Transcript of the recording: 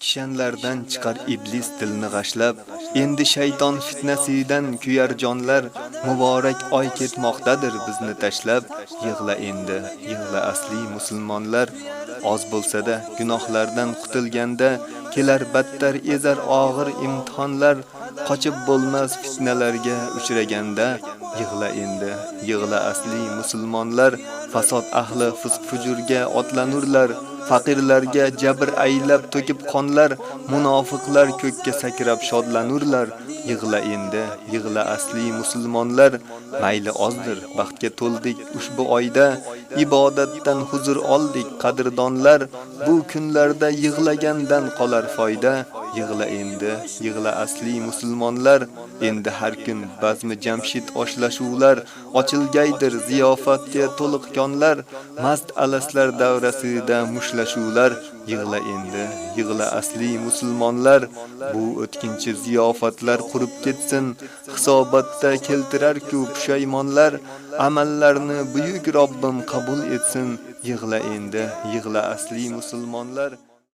Kishanlardan chiqar iblis dilni g'ashlab, endi shayton fitnasidan kuyar jonlar, muborak oy ketmoqdadir bizni tashlab, yig'la endi, yig'la asli musulmonlar, oz bo'lsa-da gunohlardan qutilganda, kelar battar ezar og'ir imtihonlar, qochib bo'lmas fitnalarga uchraganda, yig'la endi, yig'la asli musulmonlar, fasod ahli fisq fujurga otlanurlar, faqirlarga jabr aylab to'kib qonlar, munofiqlar ko'kka sakrab shodlanurlar, yig'la endi, yig'la asli musulmonlar, mayli ozdir, baxtga to'ldik ushbu oyda, ibodatdan huzur oldik qadrdonlar, bu kunlarda yig'lagandan qolar foyda, yig'la endi, yig'la asli musulmonlar, endi har kun bazmi jamshid oshlashuvlar, ochilgaydir ziyofatga to'liq konlar, mast alaslar davrasida mushtlashuvlar, yig'la endi, yig'la asli musulmonlar, bu o'tkinchi ziyofatlar qurib ketsin, hisobotda keltirar-ku pushaymonlar, amallarni buyuk Robbim qabul etsin, yig'la endi, yig'la asli musulmonlar.